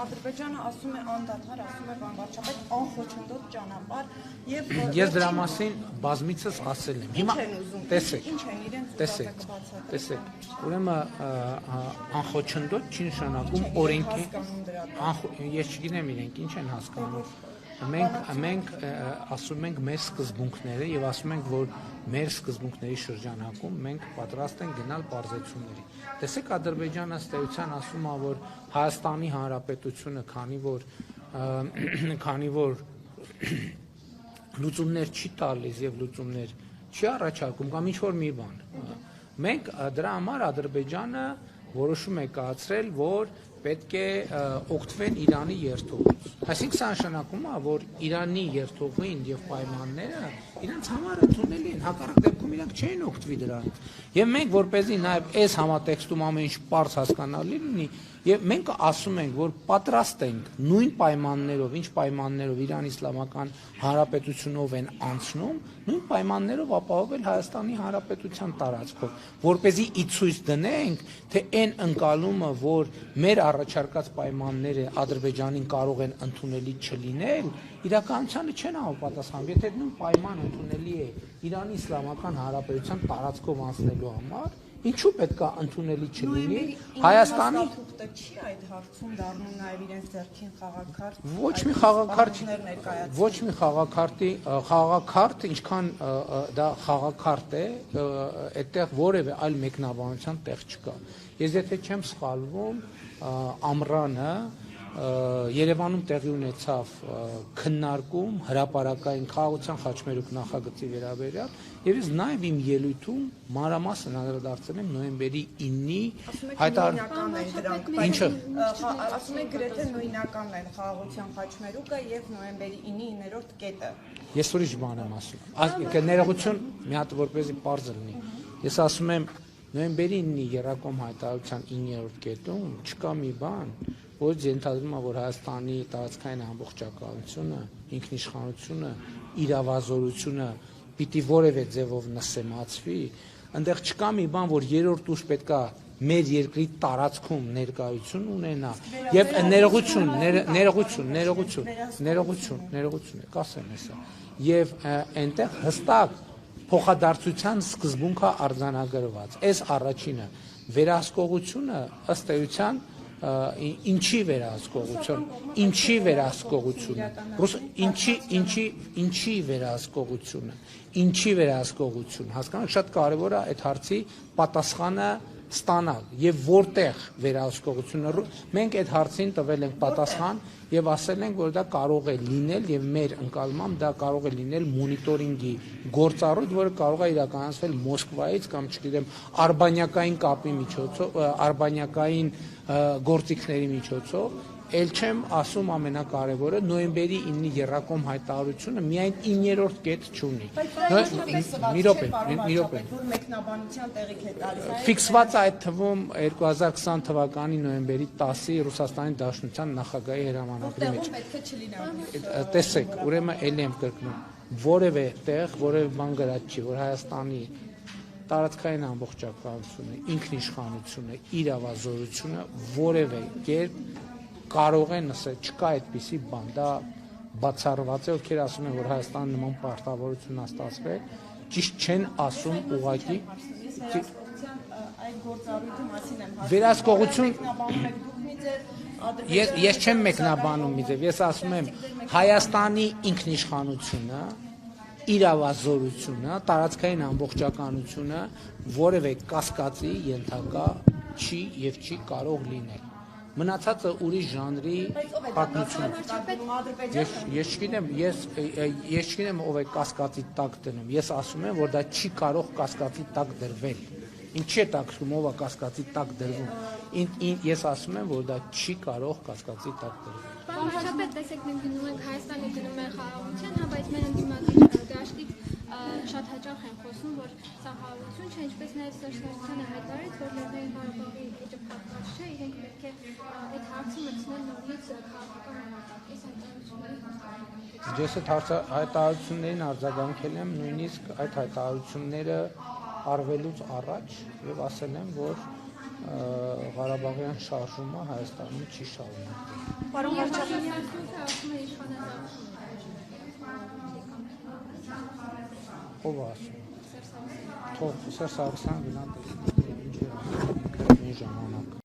Ադրբեջանը ասում է անդադար, ասում է վարչապետ անխոչնդոտ ճանապարհ եւ ես դրա մասին բազմիցս ասել եմ։ Հիմա տեսեք, ինչ են իրենց տեսեք, ուրեմն անխոչնդոտ չի նշանակում օրենքի ես չգիտեմ իրենք ինչ են հասկանում։ Մենք ասում ենք մեր սկզբունքները եւ ասում ենք, որ մեր սկզբունքների շրջանակում մենք պատրաստ ենք գնալ պարզեցումների։ Տեսեք, Ադրբեջանը ըստ էության ասում է, որ Հայաստանի Հանրապետությունը, քանի որ լուծումներ չի տալիս եւ լուծումներ չի առաջարկում կամ ինչ որ մի բան։ Մենք դրա համար Ադրբեջանը որոշում է կայացրել, որ պետք է օգտվեն Իրանի երթուղուց։ Այսինքն սա նշանակում է, որ Իրանի երթուղին եւ պայմանները իրենց համար ընդունելի են, հակառակ դեպքում իրենք չէին օգտվի դրանից։ Եվ մենք որպեսզի նաեւ այս համատեքստում ամեն ինչ པարզ հասկանալի լինի, եւ մենք ասում ենք, որ պատրաստ ենք նույն պայմաններով, ինչ պայմաններով Իրան Իսլամական Հանրապետությունով են անցնում, նույն պայմաններով ապահովել Հայաստանի Հանրապետության տարածքով, որպեսզի ի ցույց դնենք, թե այն ընկալումը, որ մեր առաջարկած պայմանները Ադրբեջանին կարող են ընդունելի չլինել, իրականությանը չեն համապատասխանում։ Եթե նույն պայման ընդունելի է Իրանի Իսլամական Հանրապետության տարածքով անցնելու համար, ինչու պետք է ընդունելի չլինի Հայաստանի չի այդ հարցում դառնում նաև իրենց ձեռքին խաղակարդ ոչ մի խաղակարդ ինչքան դա խաղակարդ է այդտեղ որևէ այլ մեկնաբանության տեղ չկա ես եթե չեմ սխալվում ամռանը Երևանում տեղի ունեցավ քննարկում հրապարակային խաղաղության խաչմերուկ նախագծի վերաբերյալ եւ ես նաեւ իմ ելույթում մանրամասն անդրադարձել եմ նոյեմբերի 9-ի Ինչը ասում եք գրեթե նույնականն են խաղաղության խաչմերուկը եւ նոյեմբերի 9-ի 9-րդ կետը Ես ուրիշ բան եմ ասում ներողություն մի հատ որպեսզի պարզ լինի ես ասում եմ նոյեմբերի 9-ի Երակոմ հայտարարության 9-րդ կետում չկա մի բան որ ենթադրում է, որ Հայաստանի տարածքային ամբողջականությունը, ինքնիշխանությունը, իրավազորությունը պիտի որևէ ձևով նսեմացվի, այնտեղ չկա մի բան, որ երրորդ ուժ պետքա մեր երկրի տարածքում ներկայություն ունենա եւ ներողություն, կասեմ հեսա։ Եվ այնտեղ հստակ փոխադարձության սկզբունքը արձանագրված։ Այս առաջինը վերահսկողությունը ըստ էության ինչի վերահսկողությունը հասկանաք շատ կարևոր է այդ հարցի պատասխանը ստանալ եւ որտեղ վերահսկողությունը մենք այդ հարցին տվել ենք պատասխան եւ ասել ենք որ դա կարող է լինել եւ մեր ընկալմամբ դա կարող է լինել մոնիտորինգի գործառույթ որը կարող է իրականացվել Մոսկվայից կամ չգիտեմ արբանյակային կապի միջոցով արբանյակային գործիքների միջոցով ել չեմ ասում ամենակարևորը նոյեմբերի 9-ի Երակոմ հայտարարությունը միայն 9-րդ կետ չունի մի րոպե որ մեկնաբանության տեղիք է տալիս ֆիքսված այդ թվում 2020 թվականի նոյեմբերի 10-ի Ռուսաստանի Դաշնության նախագահի հրամանագրի մեջ տեսեք ուրեմն ելի եմ կրկնում որևէ տեղ որևէ բան գրած չի որ Հայաստանի տարածքային ամբողջականությունը ինքնիշխանությունը իրավազորությունը որևէ կերպ կարող է նսել, չկա այդպիսի բան, դա բացառված է, ովքեր ասում են, որ Հայաստանը նման պարտավորություն ստացվել, ճիշտ չեն ասում ուղղակի վերահսկողություն ես չեմ մեկնաբանում մի ձև, ես ասում եմ Հայաստանի ինքնիշխանությունը, իրավազորությունը, տարածքային ամբողջականությունը որևէ կասկածի ենթակա չի եւ չի կարող լինել Մնացածը ուրիշ ժանրի պատմություն։ Ես չգիտեմ ով է կասկածի տակ դնում։ Ես ասում եմ, որ դա չի կարող կասկածի տակ դրվել։ Ինչի՞ է տակվում ով է կասկածի տակ դրվում։ Ես ասում եմ, որ դա չի կարող կասկածի տակ դրվել։ Վարչապետ, տեսեք, մենք գնում ենք Հայաստանը գնում է խաղաղության, հա, բայց մեր ընդդիմադիր դաշտից շատ հաճախ են խոսում, որ սա խաղաղություն չէ, ինչպես նաև Սերժ Սարգսյանը հայտարարեց, որ Լեռնային Ղարաբաղի էջը փակված չէ, իրենք պետք է այդ հարցը մտցնել նորից քաղաքական այս հայտարարությունների Ես այդ հայտարարություններին արձագանքել եմ նույնիսկ այդ հայտարարությունները արվելուց առաջ եւ ասել եմ, որ Ղարաբաղյան շարժումը Հայաստանում չի շարունակվել։ Պարոն վարչապետ, Իշխանությունը ասում է իշխանազավթում։ Ով է ասում։ Թող Սերժ Սարգսյան գնա դեպի ինչ է ասում, մի ժամանակ։